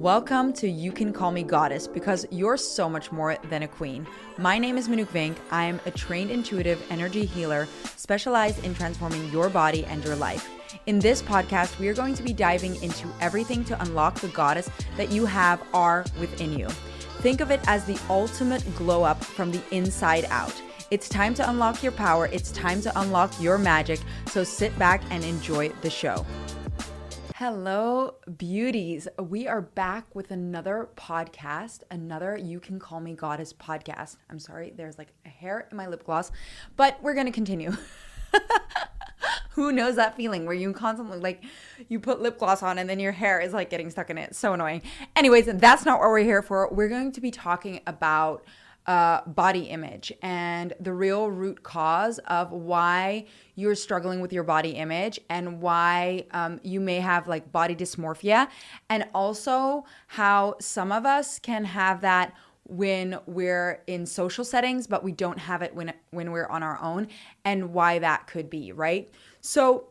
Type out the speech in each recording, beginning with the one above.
Welcome to You Can Call Me Goddess, because you're so much more than a queen. My name is Manuk Vink. I am a trained intuitive energy healer specialized in transforming your body and your life. In this podcast, we are going to be diving into everything to unlock the goddess that you are within you. Think of it as the ultimate glow up from the inside out. It's time to unlock your power. It's time to unlock your magic. So sit back and enjoy the show. Hello, beauties. We are back with another podcast, another You Can Call Me Goddess podcast. I'm sorry, there's like a hair in my lip gloss, but we're going to continue. Who knows that feeling where you constantly you put lip gloss on and then your hair is like getting stuck in it? So annoying. Anyways, that's not what we're here for. We're going to be talking about body image and the real root cause of why you're struggling with your body image and why you may have like body dysmorphia, and also how some of us can have that when we're in social settings, but we don't have it when we're on our own, and why that could be, right? So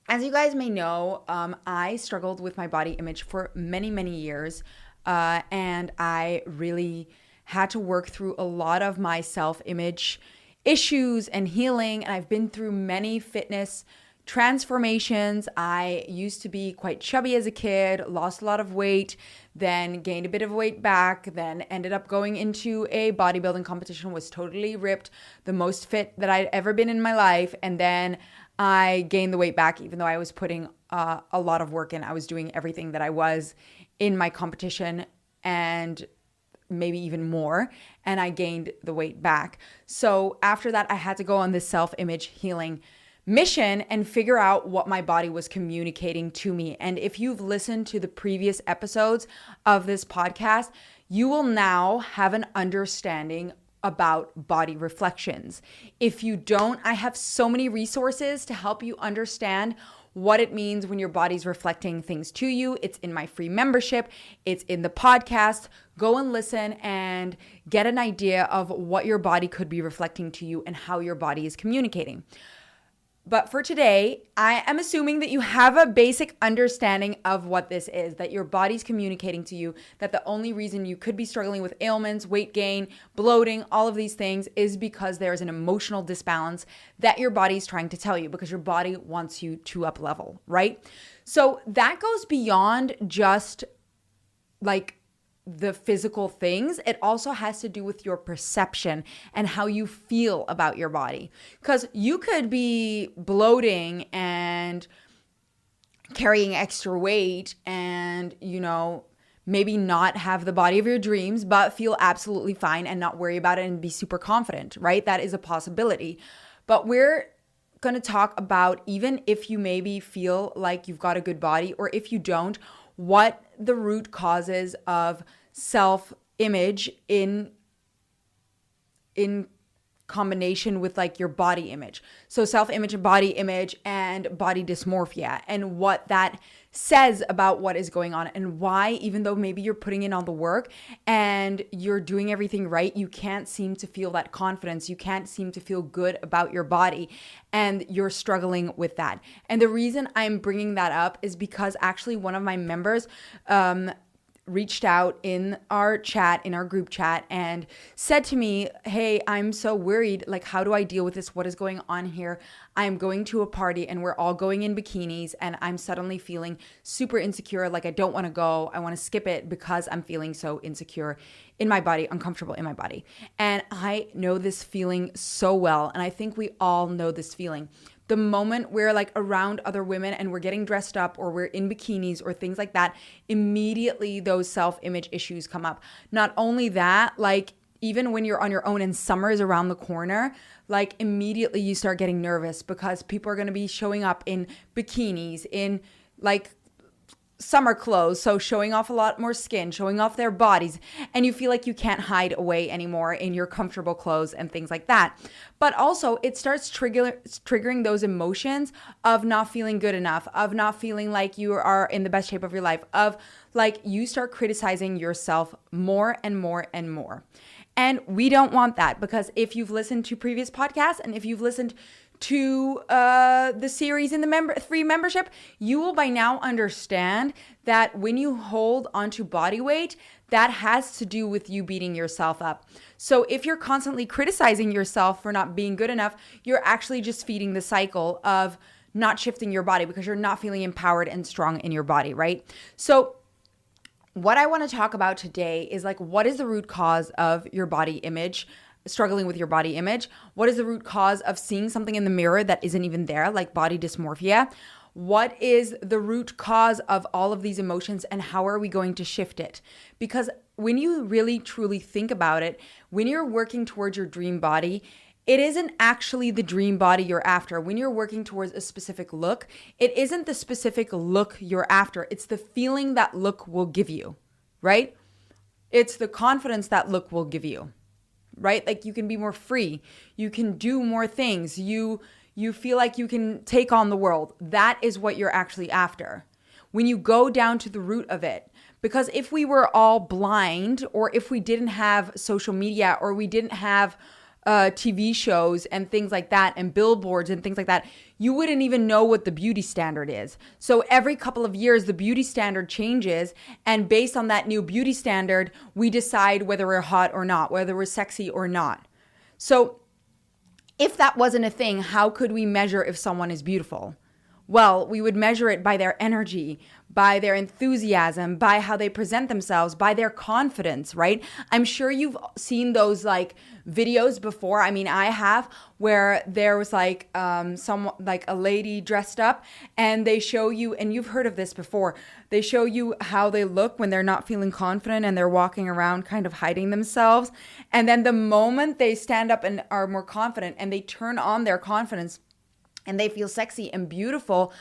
as you guys may know, I struggled with my body image for many, many years, and I really had to work through a lot of my self-image issues and healing. And I've been through many fitness transformations. I used to be quite chubby as a kid, lost a lot of weight, then gained a bit of weight back, then ended up going into a bodybuilding competition, was totally ripped, the most fit that I'd ever been in my life. And then I gained the weight back, even though I was putting a lot of work in. I was doing everything that I was in my competition and maybe even more, and I gained the weight back. So after that, I had to go on this self-image healing mission and figure out what my body was communicating to me. And if you've listened to the previous episodes of this podcast, you will now have an understanding about body reflections. If you don't, I have so many resources to help you understand what it means when your body's reflecting things to you. It's in my free membership. It's in the podcast. Go and listen and get an idea of what your body could be reflecting to you and how your body is communicating. But for today, I am assuming that you have a basic understanding of what this is, that your body's communicating to you, that the only reason you could be struggling with ailments, weight gain, bloating, all of these things is because there's an emotional disbalance that your body's trying to tell you, because your body wants you to up level, right? So that goes beyond just like the physical things. It also has to do with your perception and how you feel about your body. Because you could be bloating and carrying extra weight and, maybe not have the body of your dreams, but feel absolutely fine and not worry about it and be super confident, right? That is a possibility. But we're going to talk about, even if you maybe feel like you've got a good body, or if you don't, what the root causes of self-image in combination with like your body image. So self-image and body image and body dysmorphia, and what that says about what is going on, and why, even though maybe you're putting in all the work and you're doing everything right, you can't seem to feel that confidence. You can't seem to feel good about your body, and you're struggling with that. And the reason I'm bringing that up is because actually one of my members reached out in our chat, in our group chat, and said to me, hey, I'm so worried. Like, how do I deal with this? What is going on here? I'm going to a party and we're all going in bikinis, and I'm suddenly feeling super insecure. Like, I don't want to go. I want to skip it because I'm feeling so insecure in my body, uncomfortable in my body. And I know this feeling so well. And I think we all know this feeling. The moment we're like around other women and we're getting dressed up, or we're in bikinis or things like that, immediately those self-image issues come up. Not only that, like even when you're on your own and summer is around the corner, like immediately you start getting nervous because people are going to be showing up in bikinis, in like summer clothes, so showing off a lot more skin, showing off their bodies, and you feel like you can't hide away anymore in your comfortable clothes and things like that. But also it starts triggering those emotions of not feeling good enough, of not feeling like you are in the best shape of your life, of like you start criticizing yourself more and more and more. And we don't want that, because if you've listened to previous podcasts and if you've listened to the series in the free membership, you will by now understand that when you hold onto body weight, that has to do with you beating yourself up. So if you're constantly criticizing yourself for not being good enough, you're actually just feeding the cycle of not shifting your body because you're not feeling empowered and strong in your body, right? So what I want to talk about today is like, what is the root cause of your body image, struggling with your body image? What is the root cause of seeing something in the mirror that isn't even there, like body dysmorphia? What is the root cause of all of these emotions, and how are we going to shift it? Because when you really truly think about it, when you're working towards your dream body, it isn't actually the dream body you're after. When you're working towards a specific look, it isn't the specific look you're after. It's the feeling that look will give you, right? It's the confidence that look will give you, right? Like you can be more free. You can do more things. You feel like you can take on the world. That is what you're actually after. When you go down to the root of it, because if we were all blind, or if we didn't have social media, or we didn't have TV shows and things like that, and billboards and things like that, you wouldn't even know what the beauty standard is. So every couple of years, the beauty standard changes. And based on that new beauty standard, we decide whether we're hot or not, whether we're sexy or not. So if that wasn't a thing, how could we measure if someone is beautiful? Well, we would measure it by their energy, by their enthusiasm, by how they present themselves, by their confidence, right? I'm sure you've seen those like videos before. I mean, I have, where there was like a lady dressed up, and they show you, and you've heard of this before, they show you how they look when they're not feeling confident and they're walking around kind of hiding themselves. And then the moment they stand up and are more confident and they turn on their confidence, and they feel sexy and beautiful,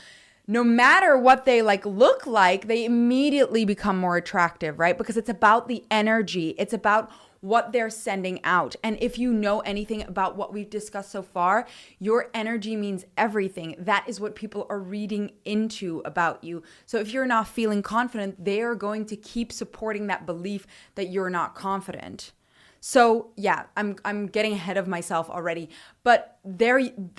no matter what they like look like, they immediately become more attractive, right? Because it's about the energy. It's about what they're sending out. And if you know anything about what we've discussed so far, your energy means everything. That is what people are reading into about you. So if you're not feeling confident, they are going to keep supporting that belief that you're not confident. So yeah, I'm getting ahead of myself already, but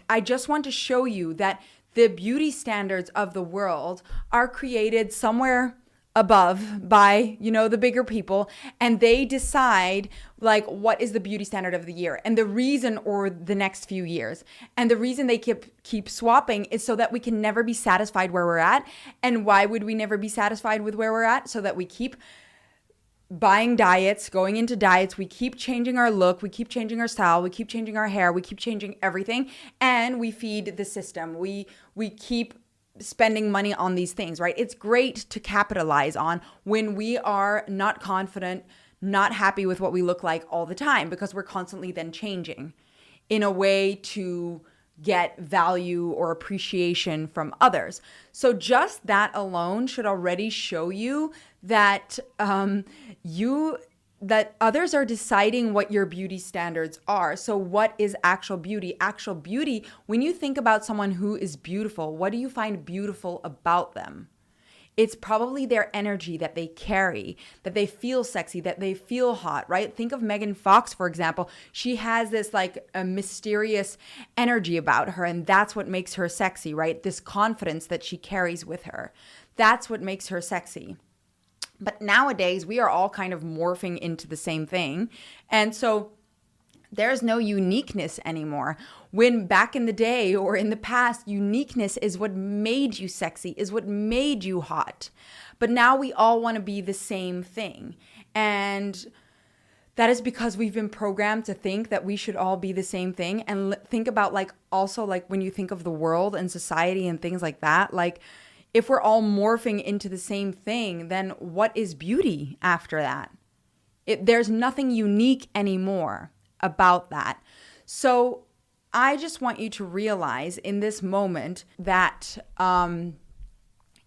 I just want to show you that the beauty standards of the world are created somewhere above by, the bigger people, and they decide like what is the beauty standard of the year and the reason, or the next few years. And the reason they keep swapping is so that we can never be satisfied where we're at. And why would we never be satisfied with where we're at? So that we keep buying diets, going into diets, we keep changing our look, we keep changing our style, we keep changing our hair, we keep changing everything, and we feed the system. We keep spending money on these things, right? It's great to capitalize on when we are not confident, not happy with what we look like all the time, because we're constantly then changing in a way to get value or appreciation from others. So just that alone should already show you that that others are deciding what your beauty standards are. So what is actual beauty? Actual beauty, when you think about someone who is beautiful, what do you find beautiful about them? It's probably their energy that they carry, that they feel sexy, that they feel hot, right? Think of Megan Fox, for example. She has this like a mysterious energy about her, and that's what makes her sexy, right? This confidence that she carries with her. That's what makes her sexy. But nowadays, we are all kind of morphing into the same thing. And so there's no uniqueness anymore. When back in the day or in the past, uniqueness is what made you sexy, is what made you hot. But now we all want to be the same thing. And that is because we've been programmed to think that we should all be the same thing. And think about also when you think of the world and society and things like that, if we're all morphing into the same thing, then what is beauty after that? There's nothing unique anymore about that. So I just want you to realize in this moment that,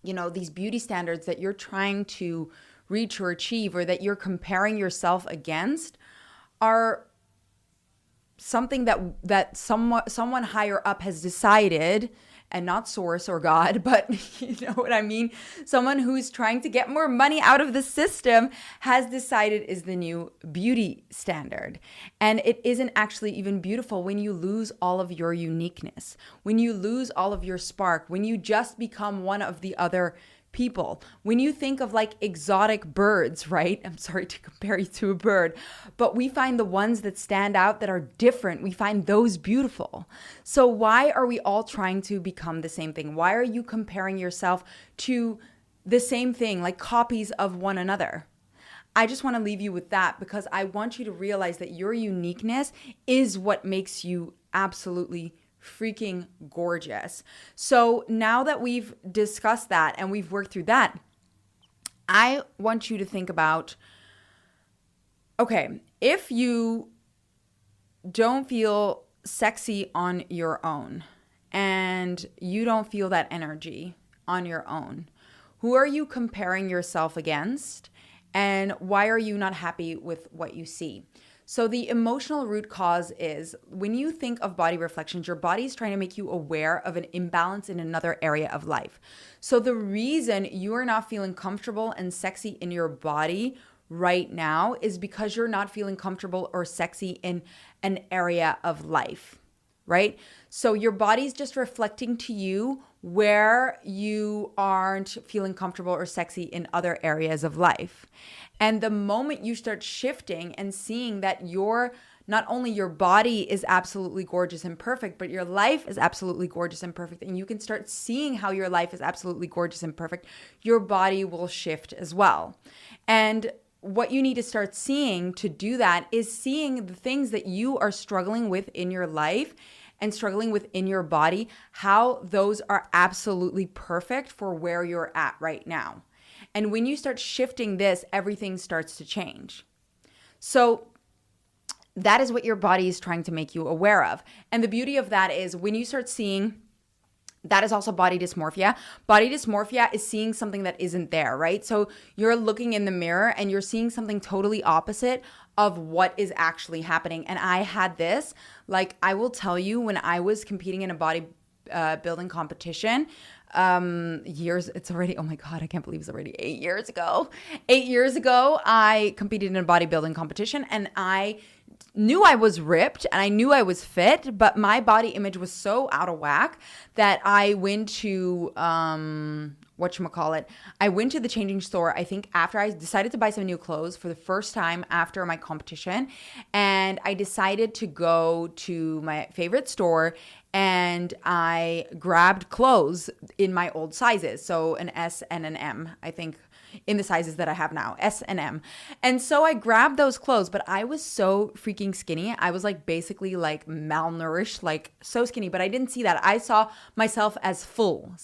these beauty standards that you're trying to reach or achieve, or that you're comparing yourself against, are something that someone higher up has decided and not source or God, but you know what I mean? Someone who's trying to get more money out of the system has decided is the new beauty standard. And it isn't actually even beautiful when you lose all of your uniqueness, when you lose all of your spark, when you just become one of the other people. When you think of like exotic birds, right? I'm sorry to compare you to a bird, but we find the ones that stand out that are different. We find those beautiful. So why are we all trying to become the same thing? Why are you comparing yourself to the same thing, like copies of one another? I just want to leave you with that because I want you to realize that your uniqueness is what makes you absolutely freaking gorgeous. So now that we've discussed that and we've worked through that, I want you to think about, okay, if you don't feel sexy on your own and you don't feel that energy on your own, who are you comparing yourself against? And why are you not happy with what you see? So the emotional root cause is when you think of body reflections, your body is trying to make you aware of an imbalance in another area of life. So the reason you are not feeling comfortable and sexy in your body right now is because you're not feeling comfortable or sexy in an area of life, right? So your body's just reflecting to you where you aren't feeling comfortable or sexy in other areas of life. And the moment you start shifting and seeing that not only your body is absolutely gorgeous and perfect, but your life is absolutely gorgeous and perfect, and you can start seeing how your life is absolutely gorgeous and perfect, your body will shift as well. And what you need to start seeing to do that is seeing the things that you are struggling with in your life and struggling within your body, how those are absolutely perfect for where you're at right now. And when you start shifting this, everything starts to change. So that is what your body is trying to make you aware of. And the beauty of that is when you start seeing, that is also body dysmorphia. Body dysmorphia is seeing something that isn't there, right? So you're looking in the mirror and you're seeing something totally opposite of what is actually happening. And I had this, like I will tell you, when I was competing in a body building competition, it's already, oh my God, I can't believe it's already 8 years ago. 8 years ago, I competed in a bodybuilding competition and I knew I was ripped and I knew I was fit, but my body image was so out of whack that I went to, I went to the changing store, I think after I decided to buy some new clothes for the first time after my competition. And I decided to go to my favorite store and I grabbed clothes in my old sizes. So an S and an M, I think, in the sizes that I have now, S and M. And so I grabbed those clothes, but I was so freaking skinny. I was like basically like malnourished, like so skinny, but I didn't see that. I saw myself as full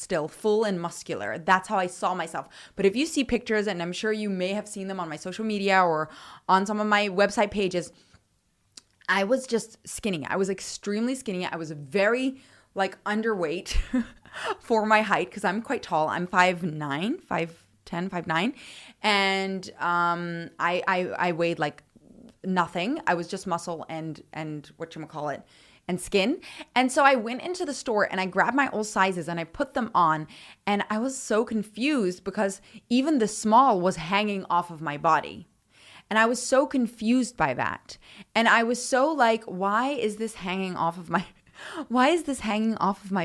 and muscular. That's how I saw myself. But if you see pictures, and I'm sure you may have seen them on my social media or on some of my website pages, I was just skinny. I was extremely skinny. I was very like underweight for my height because I'm quite tall. I'm 5'9", 5'10", 5'9", and I weighed like nothing. I was just muscle and whatchamacallit and skin. And so I went into the store and I grabbed my old sizes and I put them on, and I was so confused because even the small was hanging off of my body. And I was so confused by that. And I was so like, why is this hanging off of my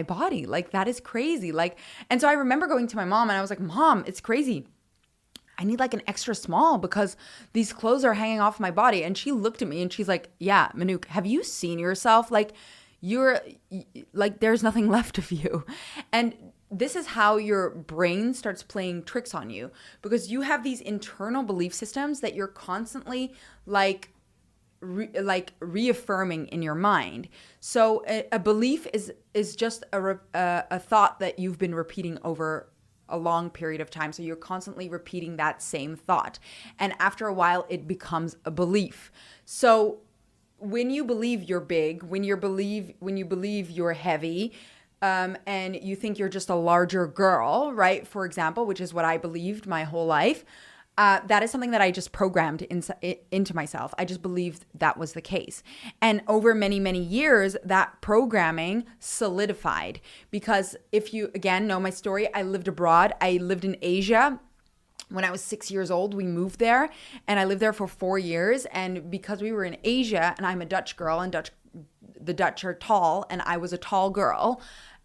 body? Like, that is crazy. Like, and so I remember going to my mom and I was like, Mom, it's crazy. I need like an extra small because these clothes are hanging off my body. And she looked at me and she's like, yeah, Manouk, have you seen yourself? Like, you're like, there's nothing left of you. And this is how your brain starts playing tricks on you, because you have these internal belief systems that you're constantly like reaffirming in your mind. So a belief is just a thought that you've been repeating over a long period of time. So you're constantly repeating that same thought, and after a while it becomes a belief. So when you believe you're big, when you believe you're heavy, and you think you're just a larger girl, right? For example, which is what I believed my whole life. That is something that I just programmed into myself. I just believed that was the case. And over many, many years, that programming solidified. Because if you, again, know my story, I lived abroad. I lived in Asia. When I was 6 years old, we moved there, and I lived there for 4 years. And because we were in Asia, and I'm a Dutch girl, and the Dutch are tall, and I was a tall girl,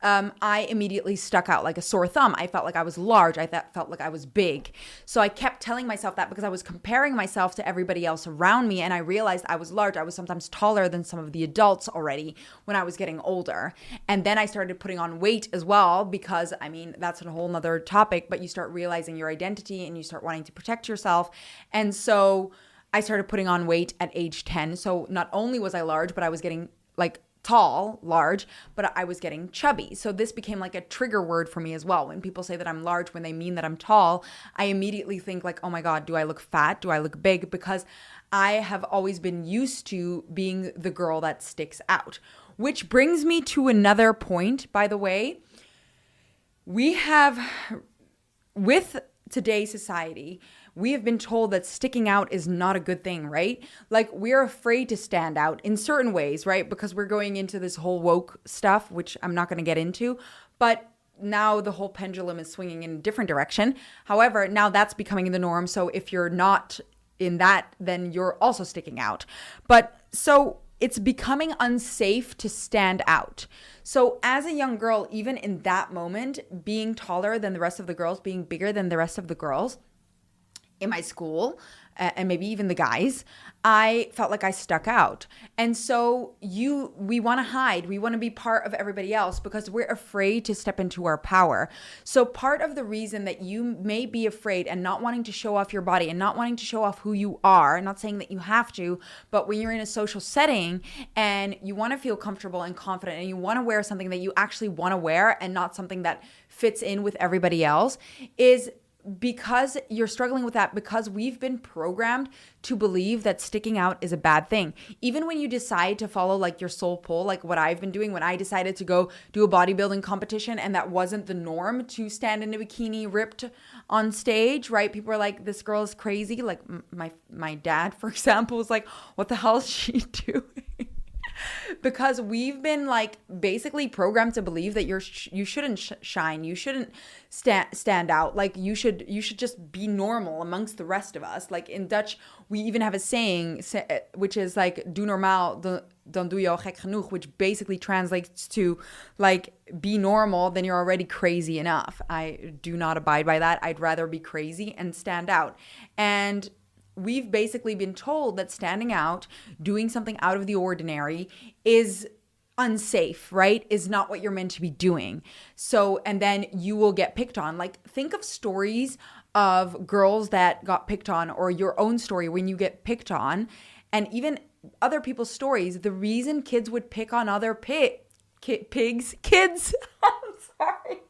I immediately stuck out like a sore thumb. I felt like I was large. I felt like I was big. So I kept telling myself that because I was comparing myself to everybody else around me, and I realized I was large. I was sometimes taller than some of the adults already when I was getting older. And then I started putting on weight as well because, I mean, that's a whole nother topic, but you start realizing your identity and you start wanting to protect yourself. And so I started putting on weight at age 10. So not only was I large, but I was getting like tall, large, but I was getting chubby. So this became like a trigger word for me as well. When people say that I'm large when they mean that I'm tall, I immediately think like, oh my God, do I look fat? Do I look big? Because I have always been used to being the girl that sticks out. Which brings me to another point, by the way. We have, with today's society, we have been told that sticking out is not a good thing, right? Like we're afraid to stand out in certain ways, right? Because we're going into this whole woke stuff, which I'm not going to get into, but now the whole pendulum is swinging in a different direction. However, now that's becoming the norm. So if you're not in that, then you're also sticking out. But so it's becoming unsafe to stand out. So as a young girl, even in that moment, being taller than the rest of the girls, being bigger than the rest of the girls in my school, and maybe even the guys, I felt like I stuck out. And so we want to hide. We want to be part of everybody else because we're afraid to step into our power. So part of the reason that you may be afraid and not wanting to show off your body and not wanting to show off who you are, not saying that you have to, but when you're in a social setting and you want to feel comfortable and confident and you want to wear something that you actually want to wear and not something that fits in with everybody else, is because you're struggling with that, because we've been programmed to believe that sticking out is a bad thing. Even when you decide to follow like your soul pull, like what I've been doing when I decided to go do a bodybuilding competition and that wasn't the norm to stand in a bikini ripped on stage, right? People are like, this girl is crazy. Like my dad, for example, was like, what the hell is she doing? Because we've been like basically programmed to believe that you shouldn't shine, you shouldn't stand out, like you should just be normal amongst the rest of us. Like in Dutch, we even have a saying which is like "Doe normaal, dan doe je al gek genoeg," which basically translates to like be normal, then you're already crazy enough. I do not abide by that. I'd rather be crazy and stand out. And we've basically been told that standing out, doing something out of the ordinary is unsafe, right? Is not what you're meant to be doing. So, and then you will get picked on. Like think of stories of girls that got picked on, or your own story when you get picked on, and even other people's stories. The reason kids would pick on other kids, I'm sorry.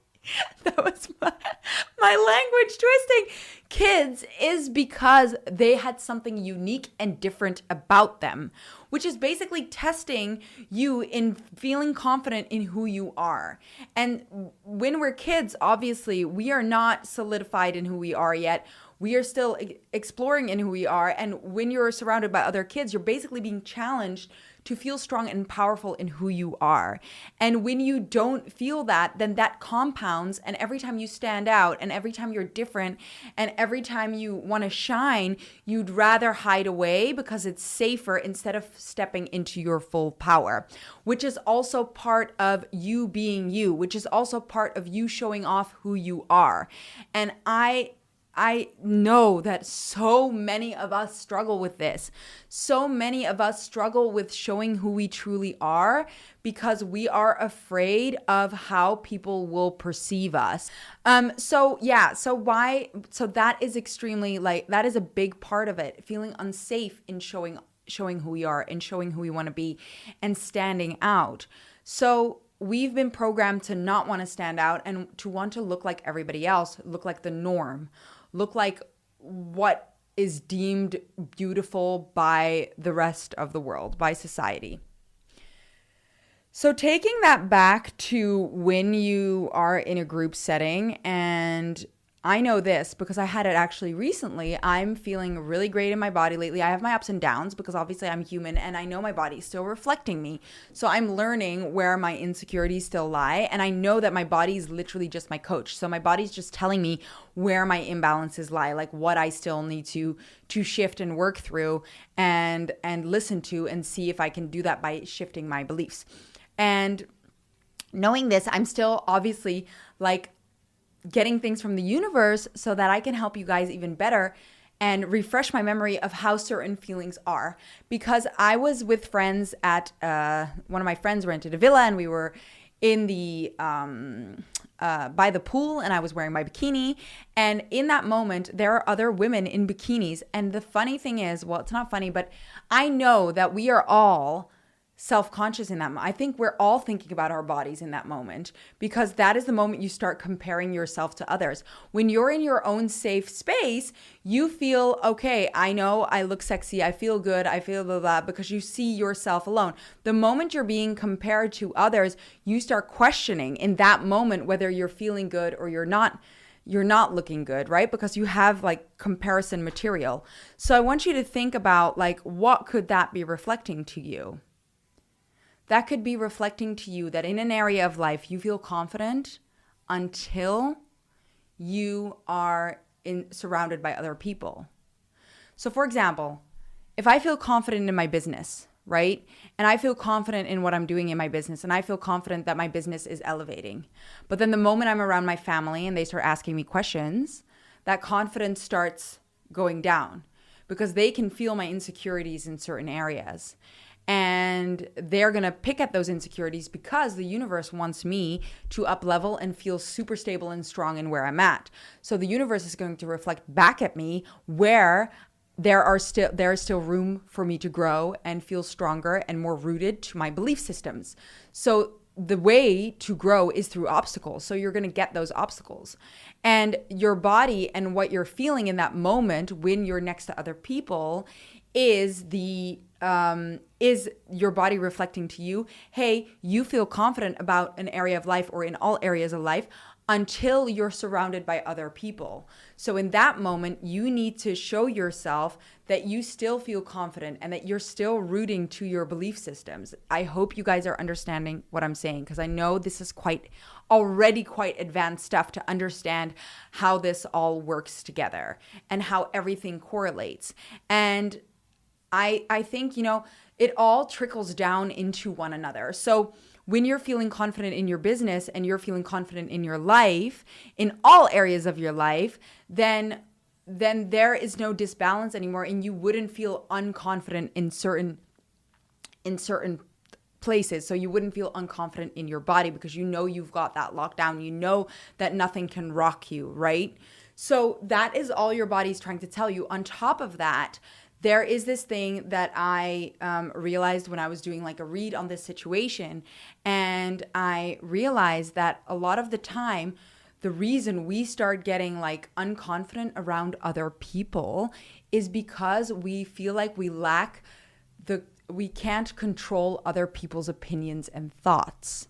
That was my language twisting. Kids is because they had something unique and different about them, which is basically testing you in feeling confident in who you are. And when we're kids, obviously, we are not solidified in who we are yet. We are still exploring in who we are. And when you're surrounded by other kids, you're basically being challenged to feel strong and powerful in who you are. And when you don't feel that, then that compounds. And every time you stand out and every time you're different and every time you want to shine, you'd rather hide away because it's safer instead of stepping into your full power, which is also part of you being you, which is also part of you showing off who you are. And I know that so many of us struggle with this. So many of us struggle with showing who we truly are because we are afraid of how people will perceive us. So that is extremely that is a big part of it. Feeling unsafe in showing who we are and showing who we want to be and standing out. So we've been programmed to not want to stand out and to want to look like everybody else, look like the norm, look like what is deemed beautiful by the rest of the world, by society. So taking that back to when you are in a group setting and I know this because I had it actually recently. I'm feeling really great in my body lately. I have my ups and downs because obviously I'm human and I know my body's still reflecting me. So I'm learning where my insecurities still lie. And I know that my body is literally just my coach. So my body's just telling me where my imbalances lie, like what I still need to shift and work through and listen to and see if I can do that by shifting my beliefs. And knowing this, I'm still obviously like getting things from the universe so that I can help you guys even better and refresh my memory of how certain feelings are. Because I was with friends at, one of my friends rented a villa and we were in the, by the pool and I was wearing my bikini. And in that moment, there are other women in bikinis. And the funny thing is, well, it's not funny, but I know that we are all self-conscious in that moment. I think we're all thinking about our bodies in that moment because that is the moment you start comparing yourself to others. When you're in your own safe space, you feel, okay, I know I look sexy, I feel good, I feel blah, blah, because you see yourself alone. The moment you're being compared to others, you start questioning in that moment whether you're feeling good or you're not looking good, right? Because you have like comparison material. So I want you to think about like, what could that be reflecting to you? That could be reflecting to you that in an area of life, you feel confident until you are surrounded by other people. So for example, if I feel confident in my business, right? And I feel confident in what I'm doing in my business and I feel confident that my business is elevating. But then the moment I'm around my family and they start asking me questions, that confidence starts going down because they can feel my insecurities in certain areas. And they're going to pick at those insecurities because the universe wants me to up level and feel super stable and strong in where I'm at. So the universe is going to reflect back at me where there is still room for me to grow and feel stronger and more rooted to my belief systems. So the way to grow is through obstacles. So you're going to get those obstacles. And your body and what you're feeling in that moment when you're next to other people is your body reflecting to you, hey, you feel confident about an area of life or in all areas of life until you're surrounded by other people. So in that moment, you need to show yourself that you still feel confident and that you're still rooting to your belief systems. I hope you guys are understanding what I'm saying because I know this is already quite advanced stuff to understand how this all works together and how everything correlates. And I think, it all trickles down into one another. So when you're feeling confident in your business and you're feeling confident in your life, in all areas of your life, then there is no disbalance anymore and you wouldn't feel unconfident in certain places. So you wouldn't feel unconfident in your body because you know you've got that locked down. You know that nothing can rock you, right? So that is all your body's trying to tell you. On top of that, there is this thing that I realized when I was doing like a read on this situation, and I realized that a lot of the time, the reason we start getting like unconfident around other people is because we feel like we can't control other people's opinions and thoughts,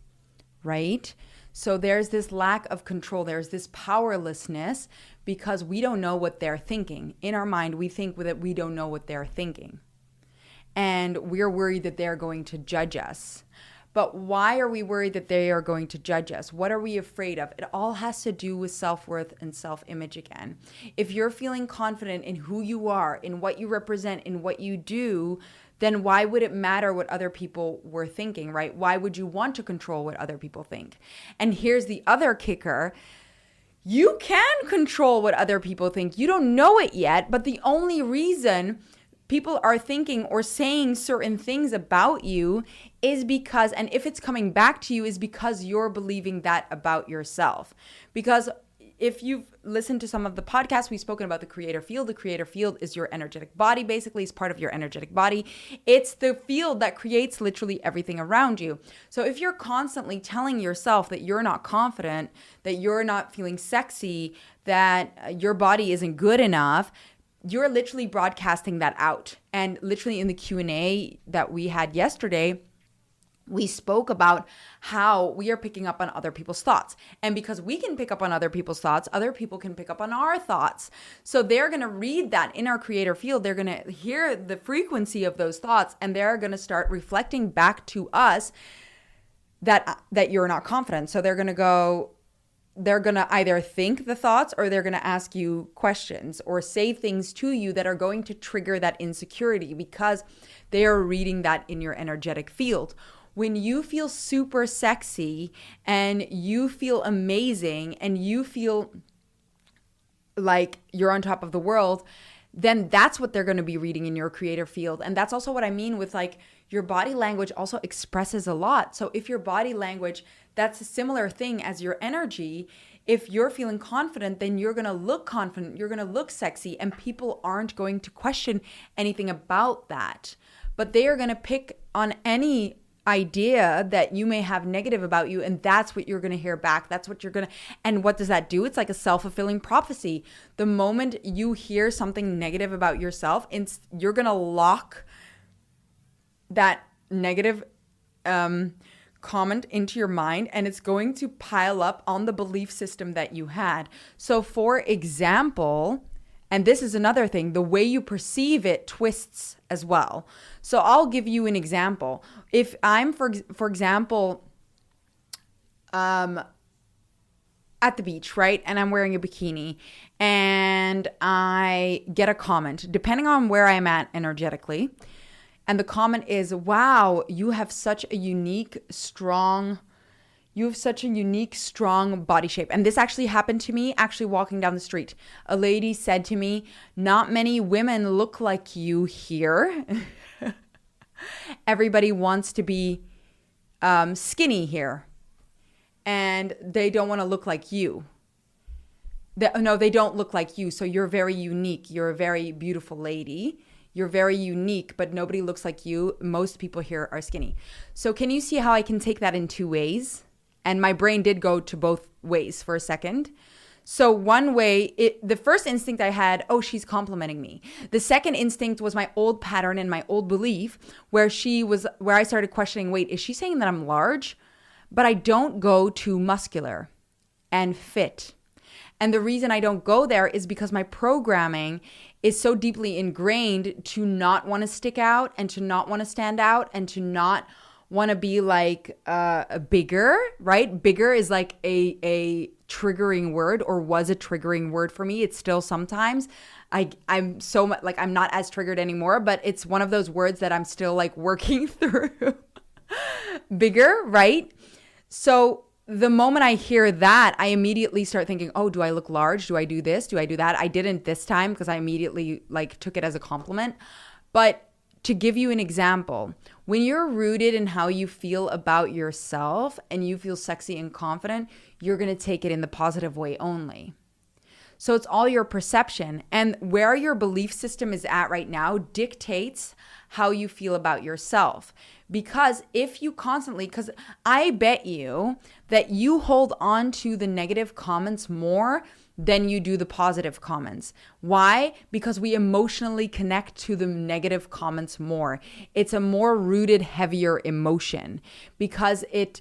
right? So there's this lack of control. There's this powerlessness because we don't know what they're thinking. In our mind, we think that we don't know what they're thinking. And we're worried that they're going to judge us. But why are we worried that they are going to judge us? What are we afraid of? It all has to do with self-worth and self-image again. If you're feeling confident in who you are, in what you represent, in what you do, then why would it matter what other people were thinking, right? Why would you want to control what other people think? And here's the other kicker. You can control what other people think. You don't know it yet, but the only reason people are thinking or saying certain things about you is because, and if it's coming back to you, is because you're believing that about yourself. Because if you've listened to some of the podcasts, we've spoken about the creator field. The creator field is your energetic body, basically. It's part of your energetic body. It's the field that creates literally everything around you. So if you're constantly telling yourself that you're not confident, that you're not feeling sexy, that your body isn't good enough, you're literally broadcasting that out. And literally in the Q&A that we had yesterday, we spoke about how we are picking up on other people's thoughts. And because we can pick up on other people's thoughts, other people can pick up on our thoughts. So they're going to read that in our creator field. They're going to hear the frequency of those thoughts, and they're going to start reflecting back to us that you're not confident. So they're going to either think the thoughts, or they're going to ask you questions or say things to you that are going to trigger that insecurity, because they are reading that in your energetic field. When you feel super sexy and you feel amazing and you feel like you're on top of the world, then that's what they're going to be reading in your creator field. And that's also what I mean with like your body language also expresses a lot. So if your body language, that's a similar thing as your energy. If you're feeling confident, then you're going to look confident, you're going to look sexy, and people aren't going to question anything about that. But they are going to pick on any idea that you may have negative about you, and that's what you're going to hear back. That's what you're going to, and what does that do? It's like a self-fulfilling prophecy. The moment you hear something negative about yourself, you're going to lock that negative comment into your mind, and it's going to pile up on the belief system that you had. So for example, and this is another thing, the way you perceive it twists as well. So I'll give you an example. If I'm, for example, at the beach, right? And I'm wearing a bikini and I get a comment, depending on where I'm at energetically. And the comment is, wow, you have such a unique, strong body shape. And this actually happened to me actually walking down the street. A lady said to me, not many women look like you here. Everybody wants to be skinny here. And they don't want to look like you. They don't look like you. So you're very unique. You're a very beautiful lady. You're very unique, but nobody looks like you. Most people here are skinny. So can you see how I can take that in two ways? And my brain did go to both ways for a second. So one way, the first instinct I had, oh, she's complimenting me. The second instinct was my old pattern and my old belief where I started questioning, wait, is she saying that I'm large? But I don't go to muscular and fit. And the reason I don't go there is because my programming is so deeply ingrained to not want to stick out and to not want to stand out and to not want to be like bigger, right? Bigger is like a triggering word, or was a triggering word for me. It's still sometimes. I'm so much like, I'm not as triggered anymore, but it's one of those words that I'm still like working through. Bigger, right? So the moment I hear that, I immediately start thinking, oh, do I look large? Do I do this? Do I do that? I didn't this time because I immediately like took it as a compliment. But to give you an example, when you're rooted in how you feel about yourself and you feel sexy and confident, you're going to take it in the positive way only. So it's all your perception, and where your belief system is at right now dictates how you feel about yourself. Because if you constantly, because I bet you that you hold on to the negative comments more than you do the positive comments. Why? Because we emotionally connect to the negative comments more. It's a more rooted, heavier emotion because it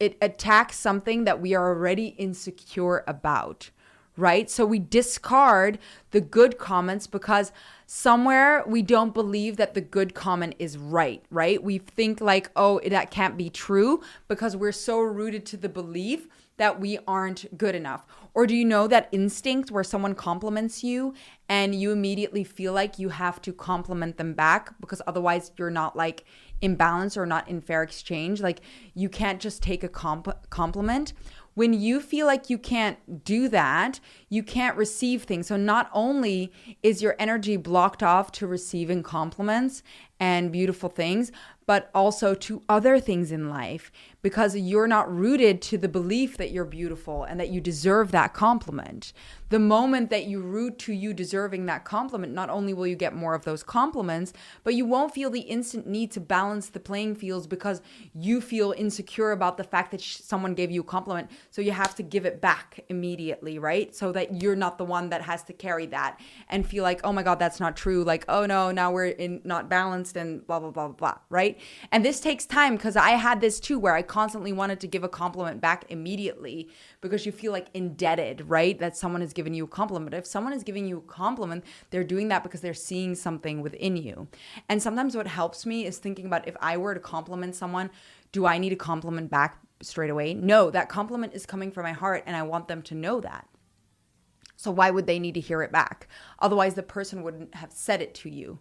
attacks something that we are already insecure about. Right? So we discard the good comments because somewhere we don't believe that the good comment is right? We think like, oh, that can't be true because we're so rooted to the belief that we aren't good enough. Or do you know that instinct where someone compliments you and you immediately feel like you have to compliment them back because otherwise you're not like in balance or not in fair exchange? Like you can't just take a compliment. When you feel like you can't do that, you can't receive things. So not only is your energy blocked off to receiving compliments and beautiful things, but also to other things in life because you're not rooted to the belief that you're beautiful and that you deserve that compliment. The moment that you root to you deserving that compliment, not only will you get more of those compliments, but you won't feel the instant need to balance the playing fields because you feel insecure about the fact that someone gave you a compliment. So you have to give it back immediately, right? So that you're not the one that has to carry that and feel like, oh my God, that's not true. Like, oh no, now we're not balanced constant blah, blah, blah, blah, right? And this takes time because I had this too, where I constantly wanted to give a compliment back immediately because you feel like indebted, right? That someone has given you a compliment. If someone is giving you a compliment, they're doing that because they're seeing something within you. And sometimes what helps me is thinking about, if I were to compliment someone, do I need a compliment back straight away? No, that compliment is coming from my heart and I want them to know that. So why would they need to hear it back? Otherwise, the person wouldn't have said it to you.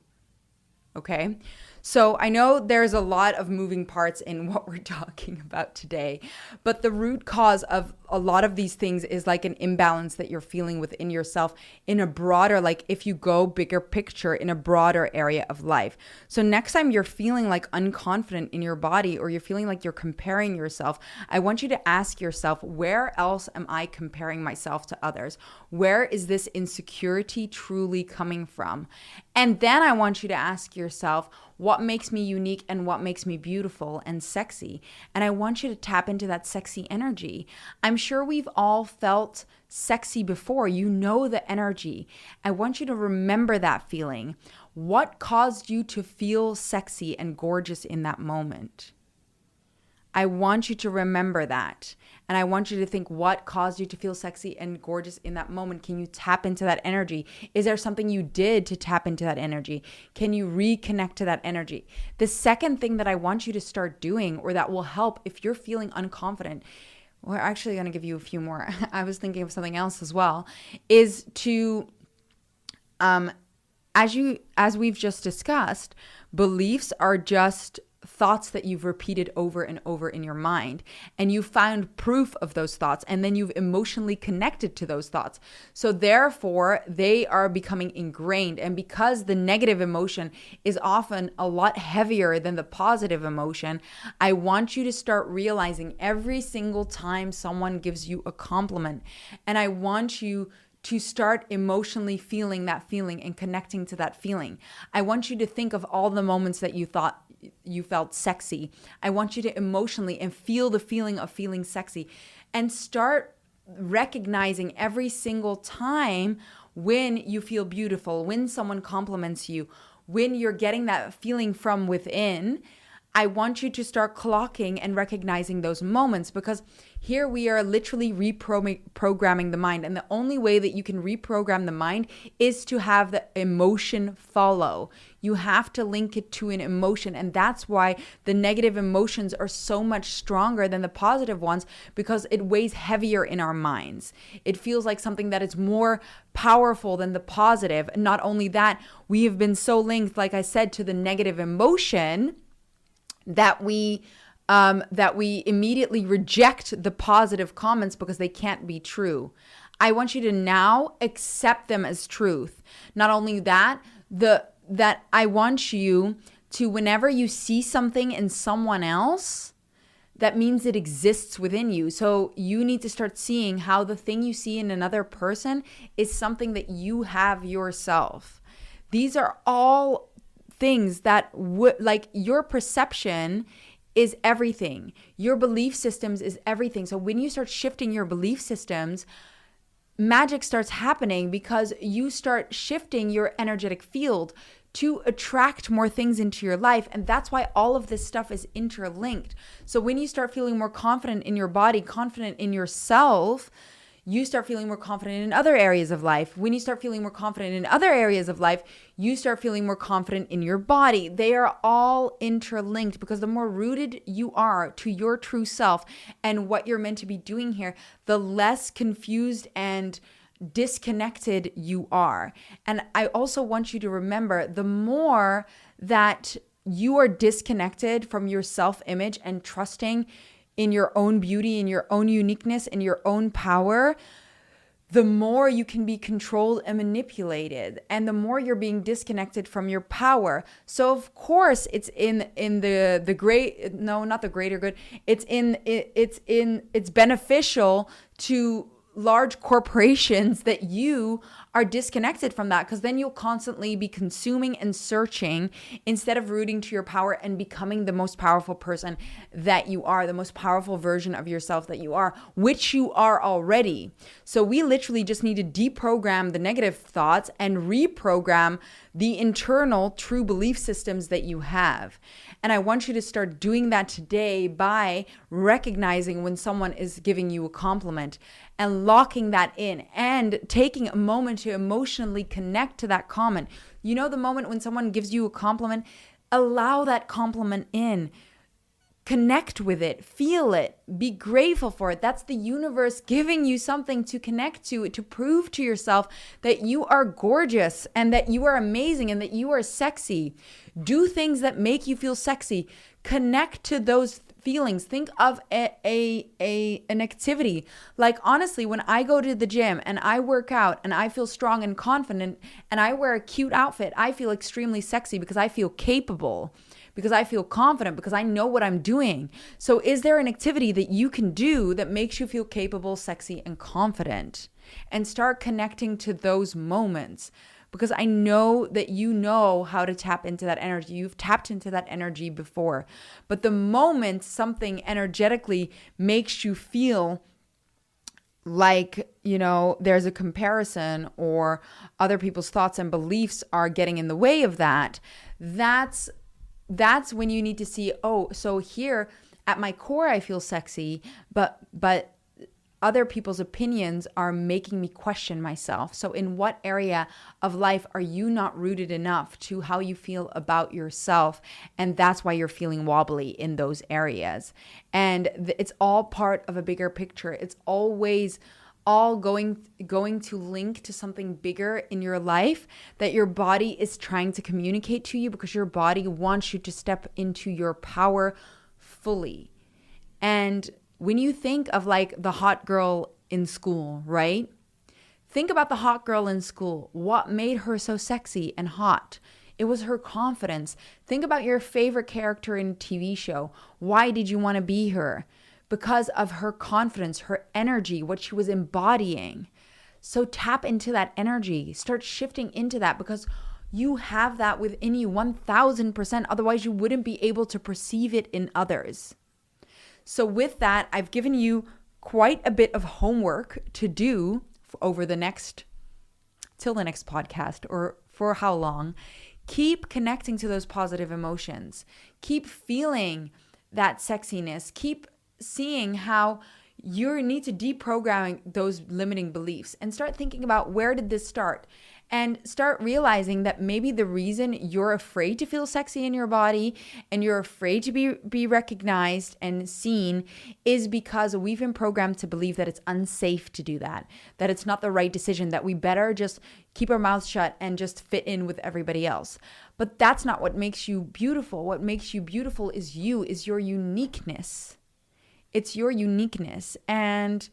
Okay? So I know there's a lot of moving parts in what we're talking about today, but the root cause of a lot of these things is like an imbalance that you're feeling within yourself in a broader, like if you go bigger picture, in a broader area of life. So next time you're feeling like unconfident in your body, or you're feeling like you're comparing yourself, I want you to ask yourself, where else am I comparing myself to others? Where is this insecurity truly coming from? And then I want you to ask yourself, what makes me unique and what makes me beautiful and sexy? And I want you to tap into that sexy energy. I'm sure we've all felt sexy before. You know the energy. I want you to remember that feeling. What caused you to feel sexy and gorgeous in that moment? I want you to remember that. And I want you to think, what caused you to feel sexy and gorgeous in that moment? Can you tap into that energy? Is there something you did to tap into that energy? Can you reconnect to that energy? The second thing that I want you to start doing, or that will help if you're feeling unconfident, we're actually going to give you a few more. I was thinking of something else as well, is to, as we've just discussed, beliefs are just thoughts that you've repeated over and over in your mind, and you found proof of those thoughts, and then you've emotionally connected to those thoughts. So therefore, they are becoming ingrained. And because the negative emotion is often a lot heavier than the positive emotion, I want you to start realizing every single time someone gives you a compliment, and I want you to start emotionally feeling that feeling and connecting to that feeling. I want you to think of all the moments that you thought you felt sexy. I want you to emotionally and feel the feeling of feeling sexy, and start recognizing every single time when you feel beautiful, when someone compliments you, when you're getting that feeling from within. I want you to start clocking and recognizing those moments, because here we are literally reprogramming the mind. And the only way that you can reprogram the mind is to have the emotion follow. You have to link it to an emotion. And that's why the negative emotions are so much stronger than the positive ones, because it weighs heavier in our minds. It feels like something that is more powerful than the positive. And not only that, we have been so linked, like I said, to the negative emotion that we immediately reject the positive comments because they can't be true. I want you to now accept them as truth. Not only that, that I want you to, whenever you see something in someone else, that means it exists within you. So you need to start seeing how the thing you see in another person is something that you have yourself. These are all things that like your perception is everything. Your belief systems is everything. So when you start shifting your belief systems, magic starts happening, because you start shifting your energetic field to attract more things into your life. And that's why all of this stuff is interlinked. So when you start feeling more confident in your body, confident in yourself, you start feeling more confident in other areas of life. When you start feeling more confident in other areas of life, you start feeling more confident in your body. They are all interlinked, because the more rooted you are to your true self and what you're meant to be doing here, the less confused and disconnected you are. And I also want you to remember, the more that you are disconnected from your self-image and trusting in your own beauty, in your own uniqueness, in your own power, the more you can be controlled and manipulated, and the more you're being disconnected from your power. So of course it's in the great, no, not the greater good. It's beneficial to large corporations that you are disconnected from that, because then you'll constantly be consuming and searching instead of rooting to your power and becoming the most powerful person that you are, the most powerful version of yourself that you are, which you are already. So we literally just need to deprogram the negative thoughts and reprogram the internal true belief systems that you have. And I want you to start doing that today by recognizing when someone is giving you a compliment and locking that in and taking a moment to emotionally connect to that comment. You know, the moment when someone gives you a compliment, allow that compliment in. Connect with it, feel it, be grateful for it. That's the universe giving you something to connect to prove to yourself that you are gorgeous and that you are amazing and that you are sexy. Do things that make you feel sexy. Connect to those feelings. Think of an activity. Like, honestly, when I go to the gym and I work out and I feel strong and confident and I wear a cute outfit, I feel extremely sexy because I feel capable, because I feel confident, because I know what I'm doing. So is there an activity that you can do that makes you feel capable, sexy, and confident? And start connecting to those moments, because I know that you know how to tap into that energy. You've tapped into that energy before. But the moment something energetically makes you feel like, you know, there's a comparison or other people's thoughts and beliefs are getting in the way of that, that's when you need to see, oh, so here at my core, I feel sexy, but other people's opinions are making me question myself. So in what area of life are you not rooted enough to how you feel about yourself? And that's why you're feeling wobbly in those areas. And it's all part of a bigger picture. It's always all going to link to something bigger in your life that your body is trying to communicate to you, because your body wants you to step into your power fully. And when you think of like the hot girl in school, right? Think about the hot girl in school. What made her so sexy and hot? It was her confidence. Think about your favorite character in a TV show. Why did you want to be her? Because of her confidence, her energy, what she was embodying. So tap into that energy. Start shifting into that, because you have that within you 1000%. Otherwise, you wouldn't be able to perceive it in others. So with that, I've given you quite a bit of homework to do over till the next podcast, or for how long. Keep connecting to those positive emotions. Keep feeling that sexiness. Keep seeing how you need to deprogram those limiting beliefs and start thinking about, where did this start? And start realizing that maybe the reason you're afraid to feel sexy in your body and you're afraid to be recognized and seen is because we've been programmed to believe that it's unsafe to do that it's not the right decision, that we better just keep our mouths shut and just fit in with everybody else. But that's not what makes you beautiful. What makes you beautiful is your uniqueness. It's your uniqueness. And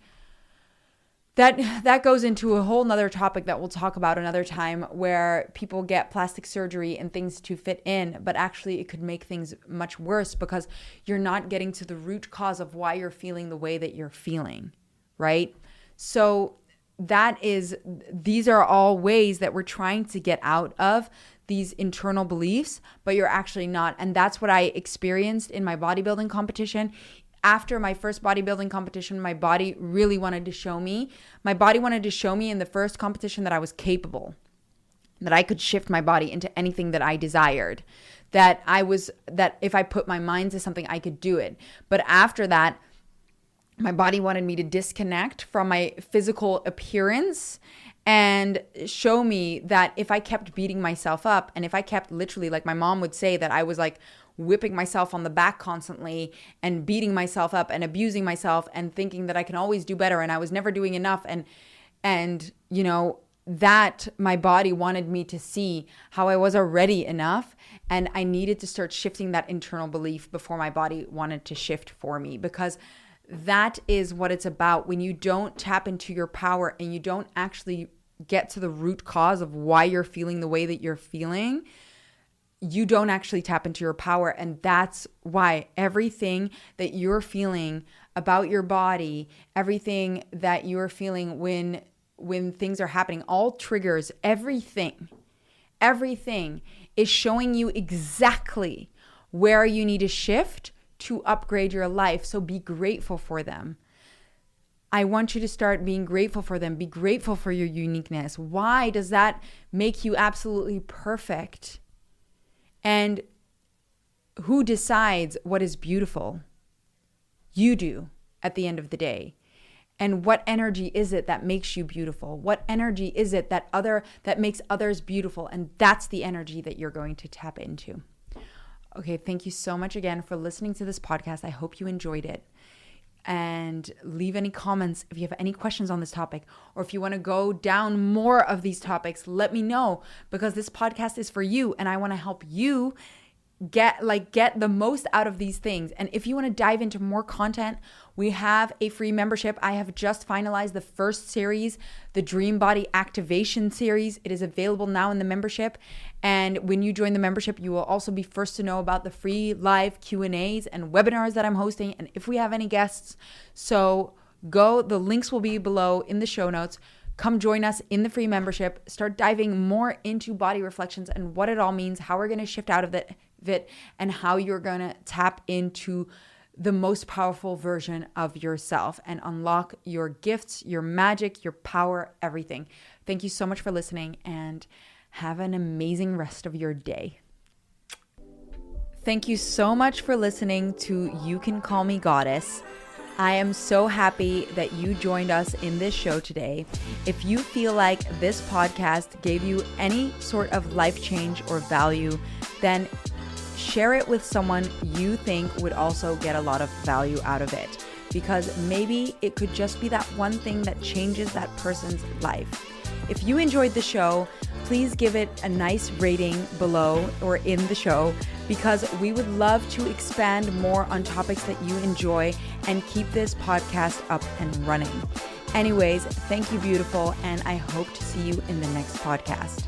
that goes into a whole nother topic that we'll talk about another time, where people get plastic surgery and things to fit in, but actually it could make things much worse, because you're not getting to the root cause of why you're feeling the way that you're feeling, right? So these are all ways that we're trying to get out of these internal beliefs, but you're actually not. And that's what I experienced in my bodybuilding competition. After my first bodybuilding competition, my body really wanted to show me. My body wanted to show me in the first competition that I was capable, that I could shift my body into anything that I desired, that if I put my mind to something, I could do it. But after that, my body wanted me to disconnect from my physical appearance and show me that if I kept beating myself up, and if I kept literally, like my mom would say, that I was like whipping myself on the back constantly and beating myself up and abusing myself and thinking that I can always do better and I was never doing enough, and you know, that my body wanted me to see how I was already enough, and I needed to start shifting that internal belief before my body wanted to shift for me, because that is what it's about. When you don't tap into your power and you don't actually get to the root cause of why you're feeling the way that you're feeling, you don't actually tap into your power. And that's why everything that you're feeling about your body, everything that you're feeling when when things are happening, all triggers, everything is showing you exactly where you need to shift to upgrade your life. So be grateful for them. I want you to start being grateful for them. Be grateful for your uniqueness. Why does that make you absolutely perfect? And who decides what is beautiful? You do at the end of the day. And what energy is it that makes you beautiful? What energy is it that makes others beautiful? And that's the energy that you're going to tap into. Okay, thank you so much again for listening to this podcast. I hope you enjoyed it. And leave any comments if you have any questions on this topic, or if you want to go down more of these topics, let me know, because this podcast is for you and I want to help you get the most out of these things. And if you want to dive into more content, we have a free membership. I have just finalized the first series, the Dream Body Activation series. It is available now in the membership. And when you join the membership, you will also be first to know about the free live Q&As and webinars that I'm hosting, and if we have any guests. So the links will be below in the show notes. Come join us in the free membership. Start diving more into body reflections and what it all means, how we're going to shift out of it, and how you're going to tap into the most powerful version of yourself and unlock your gifts, your magic, your power, everything. Thank you so much for listening, and have an amazing rest of your day. Thank you so much for listening to You Can Call Me Goddess. I am so happy that you joined us in this show today. If you feel like this podcast gave you any sort of life change or value, then share it with someone you think would also get a lot of value out of it, because maybe it could just be that one thing that changes that person's life. If you enjoyed the show, please give it a nice rating below or in the show, because we would love to expand more on topics that you enjoy and keep this podcast up and running. Anyways, thank you, beautiful, and I hope to see you in the next podcast.